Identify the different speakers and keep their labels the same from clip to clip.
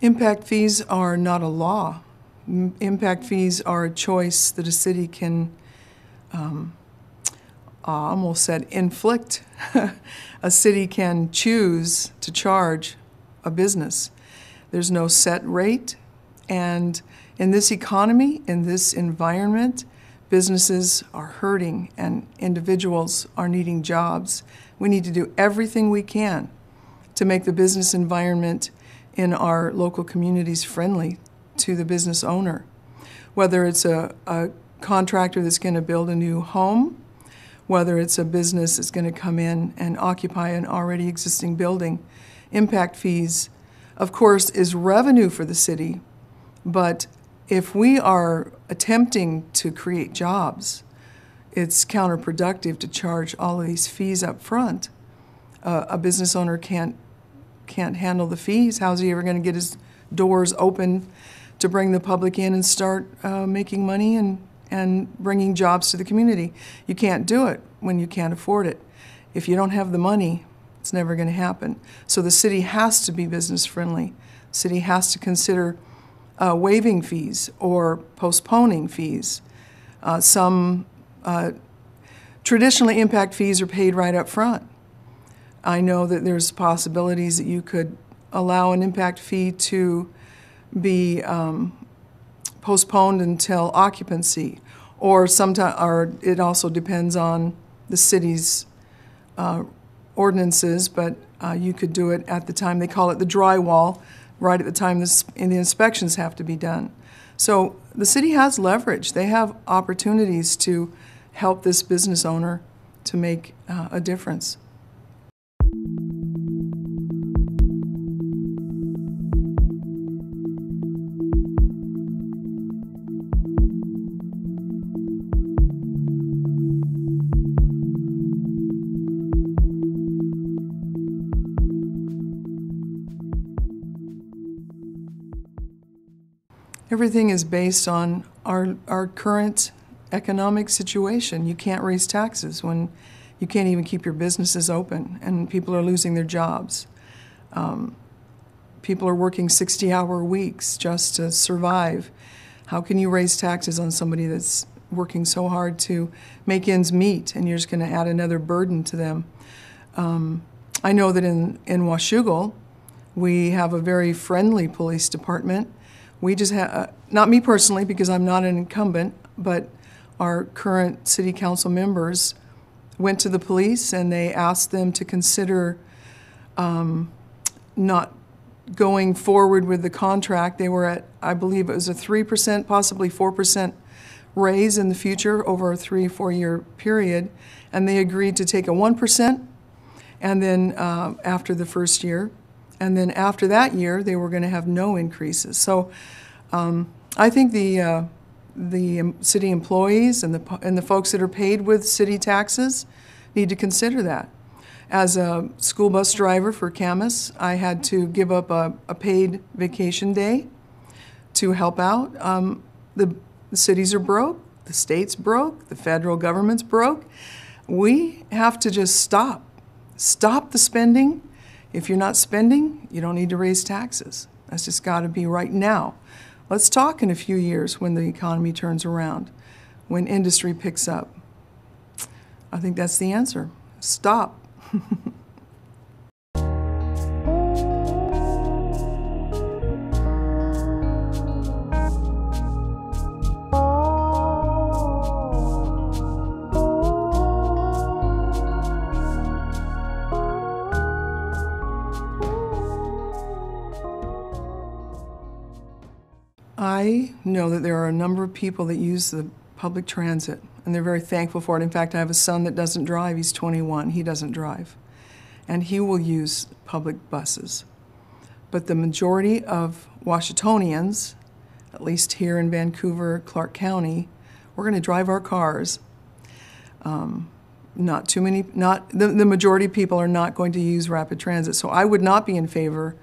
Speaker 1: Impact fees are not a law. Impact fees are a choice that a city can, I almost said inflict. A city can choose to charge a business. There's no set rate, and in this economy, in this environment, businesses are hurting and individuals are needing jobs. We need to do everything we can to make the business environment in our local communities friendly to the business owner. Whether it's a contractor that's going to build a new home, whether it's a business that's going to come in and occupy an already existing building. Impact fees, of course, is revenue for the city, but if we are attempting to create jobs, it's counterproductive to charge all of these fees up front. A business owner can't handle the fees. How's he ever going to get his doors open to bring the public in and start making money and bringing jobs to the community? You can't do it when you can't afford it. If you don't have the money, it's never going to happen. So the city has to be business friendly. The city has to consider waiving fees or postponing fees. Traditionally, impact fees are paid right up front. I know that there's possibilities that you could allow an impact fee to be postponed until occupancy, or it also depends on the city's ordinances, but you could do it at the time. They call it the drywall, right at the time the inspections have to be done. So the city has leverage. They have opportunities to help this business owner to make a difference. Everything is based on our current economic situation. You can't raise taxes when you can't even keep your businesses open and people are losing their jobs. People are working 60-hour weeks just to survive. How can you raise taxes on somebody that's working so hard to make ends meet, and you're just going to add another burden to them? I know that in Washougal, we have a very friendly police department. We just have, not me personally because I'm not an incumbent, but our current city council members went to the police and they asked them to consider not going forward with the contract. They were at, I believe it was a 3%, possibly 4% raise in the future over a 3-4 year period, and they agreed to take a 1% and then after the first year. And then after that year, they were going to have no increases. So I think the city employees and the folks that are paid with city taxes need to consider that. As a school bus driver for Camas, I had to give up a paid vacation day to help out. The cities are broke, the state's broke, the federal government's broke. We have to just stop the spending. If you're not spending, you don't need to raise taxes. That's just got to be right now. Let's talk in a few years when the economy turns around, when industry picks up. I think that's the answer. Stop. I know that there are a number of people that use the public transit, and they're very thankful for it. In fact, I have a son that doesn't drive. He's 21. He doesn't drive. And he will use public buses. But the majority of Washingtonians, at least here in Vancouver, Clark County, we're going to drive our cars. The majority of people are not going to use rapid transit. So I would not be in favor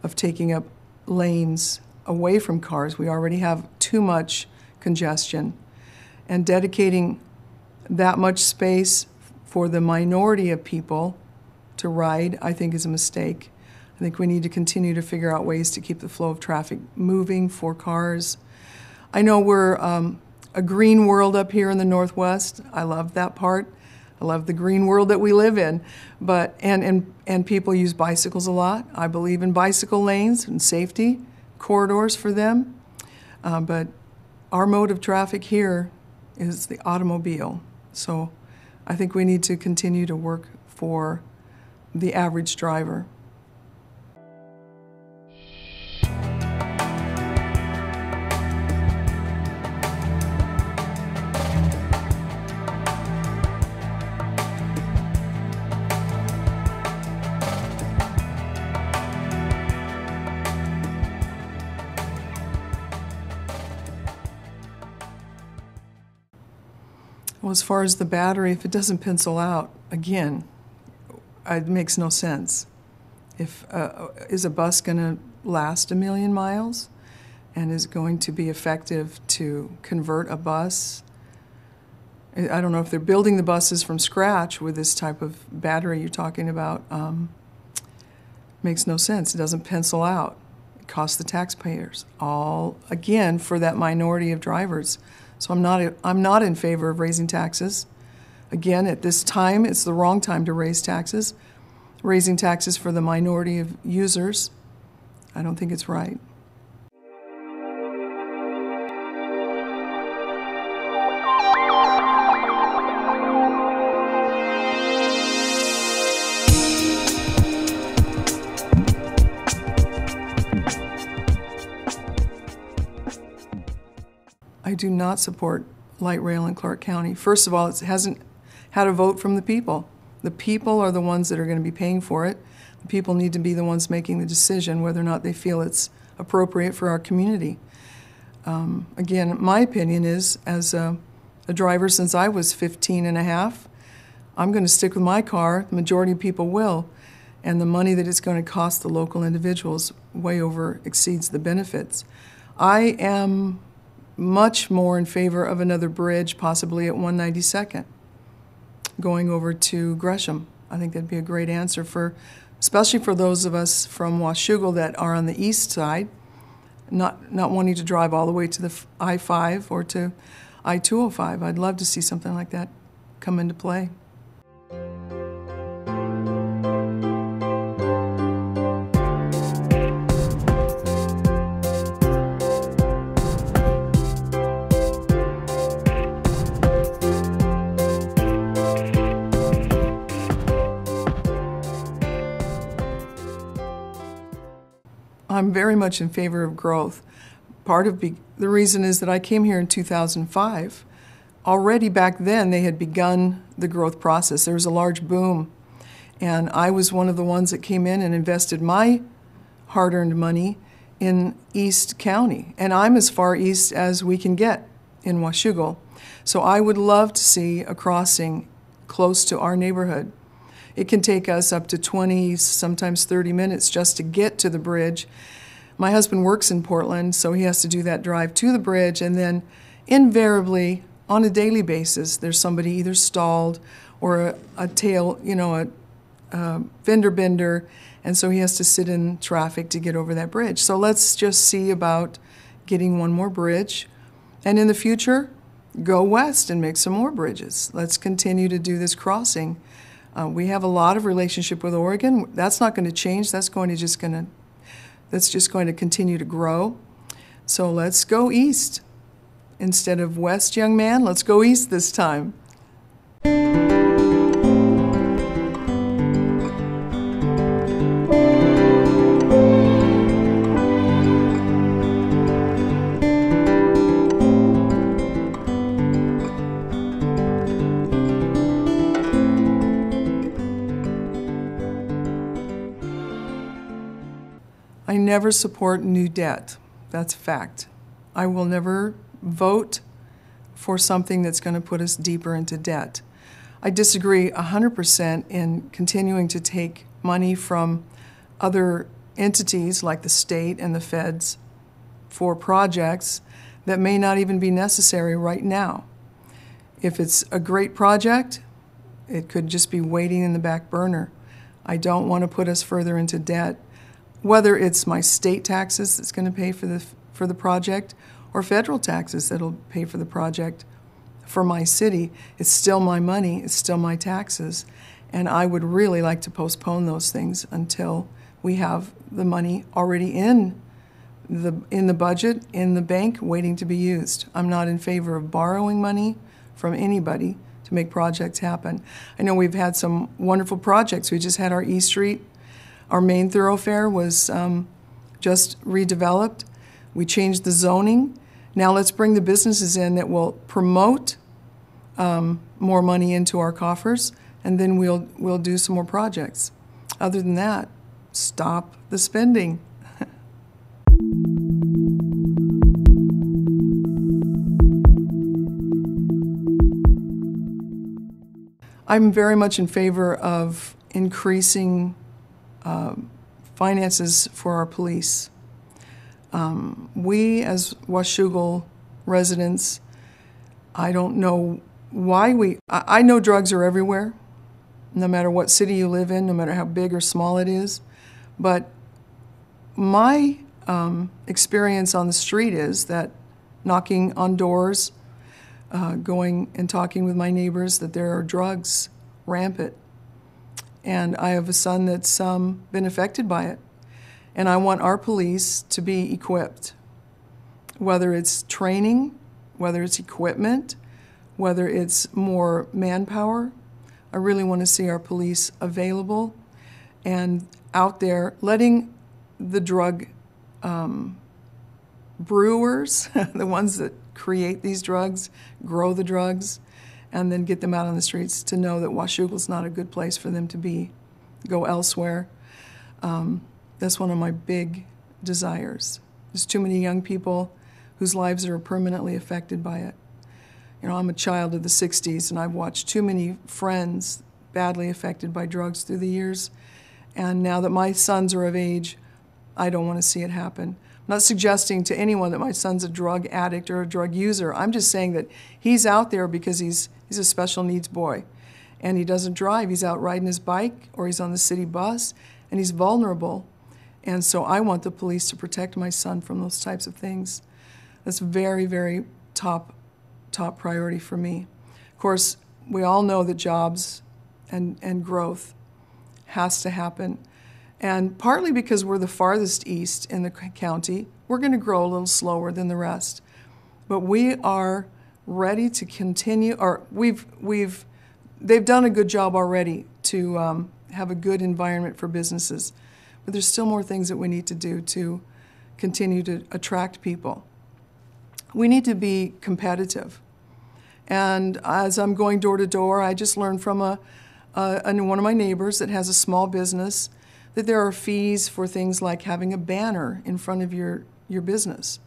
Speaker 1: of taking up lanes away from cars. We already have too much congestion. And dedicating that much space for the minority of people to ride, I think, is a mistake. I think we need to continue to figure out ways to keep the flow of traffic moving for cars. I know we're a green world up here in the Northwest. I love that part. I love the green world that we live in. But and people use bicycles a lot. I believe in bicycle lanes and safety corridors for them. But our mode of traffic here is the automobile. So I think we need to continue to work for the average driver. Well, as far as the battery, if it doesn't pencil out, again, it makes no sense. Is a bus going to last 1,000,000 miles? And is it going to be effective to convert a bus? I don't know if they're building the buses from scratch with this type of battery you're talking about. Makes no sense. It doesn't pencil out. It costs the taxpayers all, again, for that minority of drivers. So I'm not in favor of raising taxes. Again, at this time, it's the wrong time to raise taxes. Raising taxes for the minority of users, I don't think it's right. I do not support light rail in Clark County. First of all, it hasn't had a vote from the people. The people are the ones that are going to be paying for it. The people need to be the ones making the decision whether or not they feel it's appropriate for our community. Again, my opinion is, as a driver since I was 15 and a half, I'm going to stick with my car. The majority of people will. And the money that it's going to cost the local individuals way over exceeds the benefits. I am much more in favor of another bridge, possibly at 192nd, going over to Gresham. I think that'd be a great answer especially for those of us from Washougal that are on the east side, not wanting to drive all the way to the I-5 or to I-205. I'd love to see something like that come into play. I'm very much in favor of growth. Part of the reason is that I came here in 2005. Already back then, they had begun the growth process. There was a large boom, and I was one of the ones that came in and invested my hard-earned money in East County, and I'm as far east as we can get in Washougal. So I would love to see a crossing close to our neighborhood. It can take us up to 20, sometimes 30 minutes just to get to the bridge. My husband works in Portland, so he has to do that drive to the bridge, and then invariably, on a daily basis, there's somebody either stalled or a fender bender, and so he has to sit in traffic to get over that bridge. So let's just see about getting one more bridge, and in the future, go west and make some more bridges. Let's continue to do this crossing. We have a lot of relationship with Oregon. That's not going to change. That's just going to continue to grow. So let's go east. Instead of west, young man, let's go east this time. I never support new debt. That's a fact. I will never vote for something that's going to put us deeper into debt. I disagree 100% in continuing to take money from other entities like the state and the feds for projects that may not even be necessary right now. If it's a great project, it could just be waiting in the back burner. I don't want to put us further into debt. whether it's my state taxes that's going to pay for the project or federal taxes that'll pay for the project for my city, it's still my money, it's still my taxes. And I would really like to postpone those things until we have the money already in the budget, in the bank, waiting to be used. I'm not in favor of borrowing money from anybody to make projects happen. I know we've had some wonderful projects. We just had our E Street. Our main thoroughfare was just redeveloped. We changed the zoning. Now let's bring the businesses in that will promote more money into our coffers, and then we'll do some more projects. Other than that, stop the spending. I'm very much in favor of increasing finances for our police. We, as Washougal residents, I don't know why I know drugs are everywhere, no matter what city you live in, no matter how big or small it is. But my experience on the street is that knocking on doors, going and talking with my neighbors, that there are drugs rampant. And I have a son that's been affected by it. And I want our police to be equipped, whether it's training, whether it's equipment, whether it's more manpower. I really want to see our police available and out there letting the drug brewers, the ones that create these drugs, grow the drugs, and then get them out on the streets to know that Washougal's not a good place for them to be, go elsewhere. That's one of my big desires. There's too many young people whose lives are permanently affected by it. You know, I'm a child of the 60s, and I've watched too many friends badly affected by drugs through the years. And now that my sons are of age, I don't want to see it happen. I'm not suggesting to anyone that my son's a drug addict or a drug user. I'm just saying that he's out there because he's a special needs boy. And he doesn't drive. He's out riding his bike or he's on the city bus, and he's vulnerable. And so I want the police to protect my son from those types of things. That's very, very top priority for me. Of course, we all know that jobs and growth has to happen. And partly because we're the farthest east in the county, we're going to grow a little slower than the rest. But we are ready to continue, or they've done a good job already to have a good environment for businesses. But there's still more things that we need to do to continue to attract people. We need to be competitive. And as I'm going door to door, I just learned from one of my neighbors that has a small business that there are fees for things like having a banner in front of your business.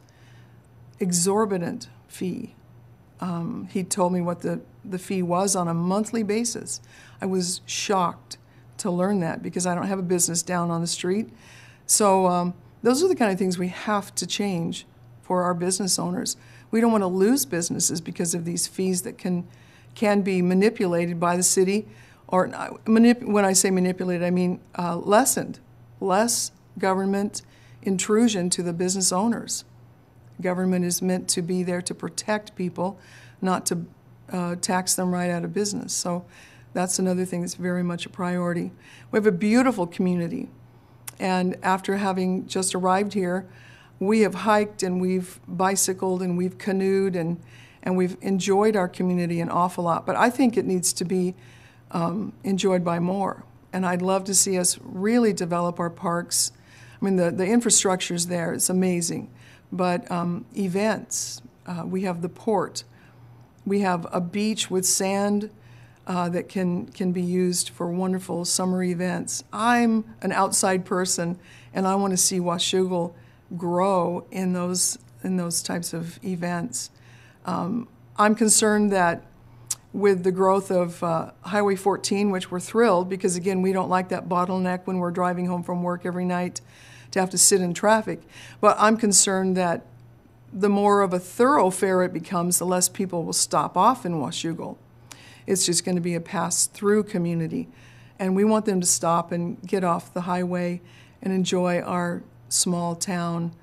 Speaker 1: Exorbitant fee. He told me what the fee was on a monthly basis. I was shocked to learn that because I don't have a business down on the street. So those are the kind of things we have to change for our business owners. We don't want to lose businesses because of these fees that can be manipulated by the city, or when I say manipulated, I mean lessened. Less government intrusion to the business owners. Government is meant to be there to protect people, not to tax them right out of business. So that's another thing that's very much a priority. We have a beautiful community, and after having just arrived here, we have hiked and we've bicycled and we've canoed and we've enjoyed our community an awful lot. But I think it needs to be enjoyed by more. And I'd love to see us really develop our parks. I mean, the infrastructure's there, it's amazing. But events, we have the port. We have a beach with sand that can be used for wonderful summer events. I'm an outside person, and I want to see Washougal grow in those types of events. I'm concerned that with the growth of Highway 14, which we're thrilled because, again, we don't like that bottleneck when we're driving home from work every night to have to sit in traffic. But I'm concerned that the more of a thoroughfare it becomes, the less people will stop off in Washougal. It's just going to be a pass-through community. And we want them to stop and get off the highway and enjoy our small town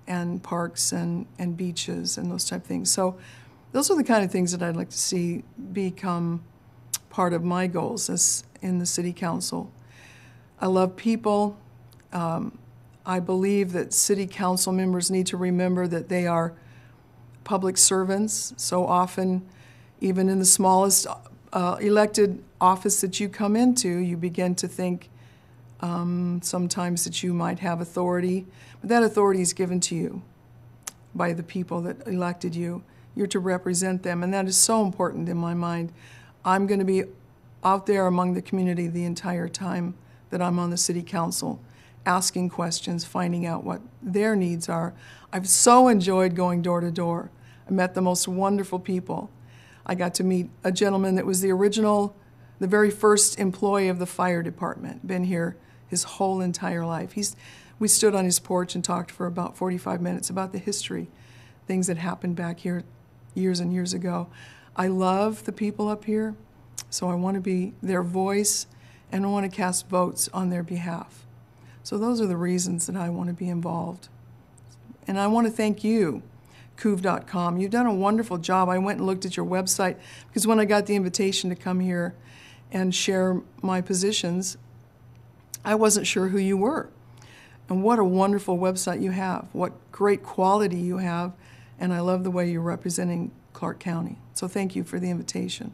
Speaker 1: and parks and beaches and those type of things. So those are the kind of things that I'd like to see become part of my goals as in the city council. I love people. I believe that city council members need to remember that they are public servants. So often, even in the smallest elected office that you come into, you begin to think sometimes that you might have authority, but that authority is given to you by the people that elected you. You're to represent them, and that is so important in my mind. I'm going to be out there among the community the entire time that I'm on the city council, asking questions, finding out what their needs are. I've so enjoyed going door to door. I met the most wonderful people. I got to meet a gentleman that was the very first employee of the fire department, been here his whole entire life. We stood on his porch and talked for about 45 minutes about the history, things that happened back here years and years ago. I love the people up here, so I want to be their voice and I want to cast votes on their behalf. So those are the reasons that I want to be involved. And I want to thank you, Couve.com. You've done a wonderful job. I went and looked at your website because when I got the invitation to come here and share my positions, I wasn't sure who you were. And what a wonderful website you have. What great quality you have. And I love the way you're representing Clark County. So thank you for the invitation.